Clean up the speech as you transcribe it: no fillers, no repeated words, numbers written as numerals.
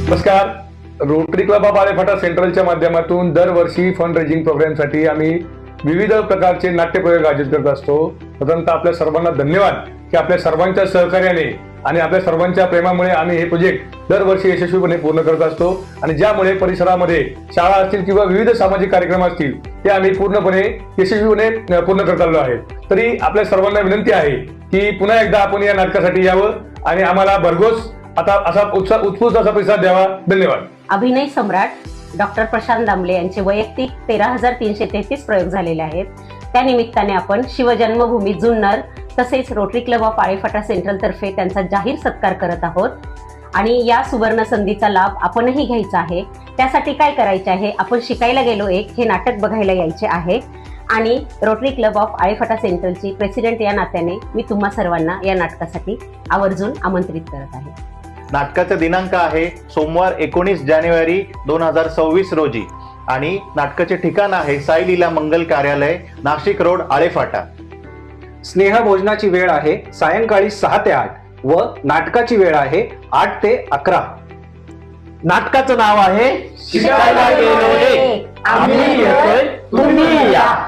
नमस्कार. Rotary club of Alephata सेंट्रलच्या माध्यमातून दरवर्षी फंड रेजिंग प्रोग्रामसाठी आम्ही विविध प्रकारचे नाट्यप्रयोग आयोजित करत असतो. प्रथमतः आपल्या सर्वांना धन्यवाद की आपल्या सर्वांच्या सहकार्याने आणि आपल्या सर्वांच्या प्रेमामुळे आम्ही हे प्रोजेक्ट दरवर्षी यशस्वीपणे पूर्ण करत असतो आणि ज्यामुळे परिसरामध्ये शाळा असतील किंवा विविध सामाजिक कार्यक्रम असतील ते आम्ही पूर्णपणे यशस्वीपणे पूर्ण करत आलो आहे. तरी आपल्या सर्वांना विनंती आहे की पुन्हा एकदा आपण या नाटकासाठी यावं आणि आम्हाला भरघोस आता असा उत्स्फूर्त असा प्रतिसाद द्यावा. धन्यवाद. अभिनय सम्राट डॉक्टर प्रशांत दामले यांचे वैयक्तिक 13,333 प्रयोग झालेले आहेत. त्या निमित्ताने आपण शिवजन्मभूमी जुन्नर तसेच rotary club of Alephata central तर्फे त्यांचा जाहीर सत्कार करत आहोत आणि या सुवर्ण संधीचा लाभ आपणही घ्यायचा आहे. त्यासाठी काय करायचे आहे, आपण शिकायला गेलो एक हे नाटक बघायला यायचे आहे आणि रोटरी क्लब ऑफ आळेफाटा सेंट्रलची प्रेसिडेंट या नात्याने मी तुम्हा सर्वांना या नाटकासाठी आवर्जून आमंत्रित करत आहे. नाटकाचा दिनांक आहे सोमवार 19 जानेवारी 2026 रोजी आणि नाटकाचे ठिकाण आहे साई लीला मंगल कार्यालय, नाशिक रोड, आळेफाटा. स्नेहभोजनाची वेळ आहे सायंकाळी 6 ते 8 व नाटकाची वेळ आहे 8 ते 11. नाटकाचं नाव आहे शिकायला गेलो रे, आम्ही येतोय, तुम्ही या.